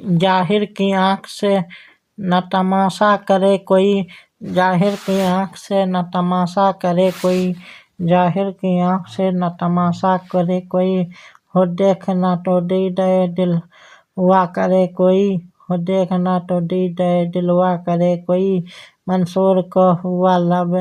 जाहिर की आँख से न तमाशा करे कोई, जाहिर की आँख से न तमाशा करे कोई, जाहिर की आँख से न तमाशा करे कोई, हो देखना तो दी दे दिल हुआ करे कोई, हो देखना तो दी दे दिल हुआ करे कोई। मंसूर को हुआ लब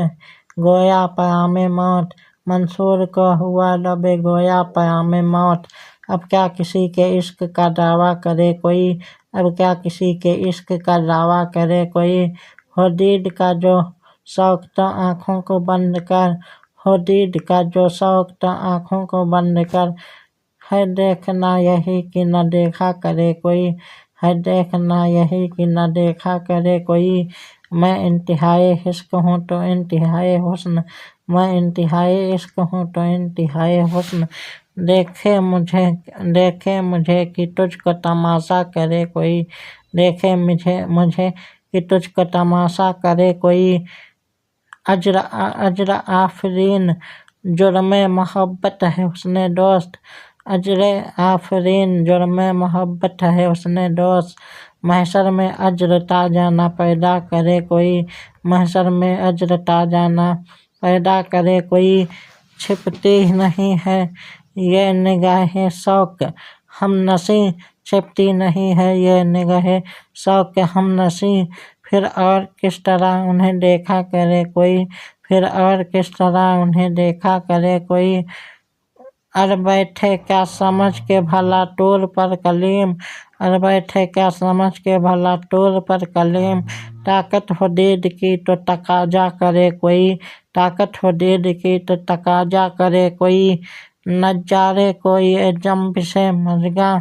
गोया पयामे मौत, मंसूर को हुआ लब गोया पयामे मौत। अब क्या किसी के इश्क का दावा करे कोई, अब क्या किसी के इश्क का दावा करे कोई। हो दीद का जो शौक तो आँखों को बंद कर, हो दीद का जो शौक तो आँखों को बंद कर, है देखना यही कि न देखा करे कोई, है देखना यही कि न देखा करे कोई। मैं इंतहाई इश्क हूँ तो इंतहाई हुस्न, मैं इंतहाई इश्क हूँ तो इंतहाई हुस्न। देखे मुझे कि तुझको तमाशा करे कोई, देखे मुझे कि तुझको तमाशा करे कोई। अजर आफरीन जुर्मे मोहब्बत है उसने दोस्त, अजर आफरीन जुर्मे मोहब्बत है उसने दोस्त। महशर में अजर ताजा ना पैदा करे कोई, महशर में अजर ताजा ना पैदा करे कोई। छिपती नहीं है ये निगाहे शौक हमनसी, छिपती नहीं है ये निगाहे शौक हमनसी। फिर और किस तरह उन्हें देखा करे कोई, फिर और किस तरह उन्हें देखा करे कोई। अर बैठे क्या समझ के भला टूल पर कलीम, अर बैठे क्या समझ के भला टूल पर कलीम। ताकत हो दीद की तो तकाजा करे कोई, ताकत हो दीद की तो तकाजा करे कोई। नजारे को ये जंब से मजगा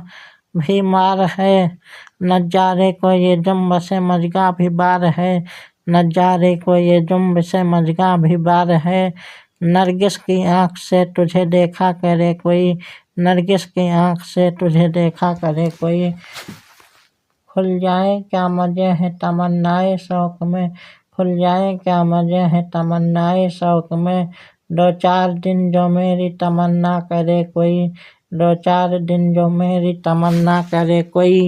भी मार है, नजारे को ये जंब से मजगा भी बार है, नजारे को ये जंब से मजगा भी बार है। नरगिस की आँख से तुझे देखा करे कोई, नरगिस की आँख से तुझे देखा करे कोई। खुल जाए क्या मजे हैं तमन्नाए शौक में, खुल जाए क्या मजे हैं तमन्नाए शौक में। दो चार दिन जो मेरी तमन्ना करे कोई, दो चार दिन जो मेरी तमन्ना करे कोई।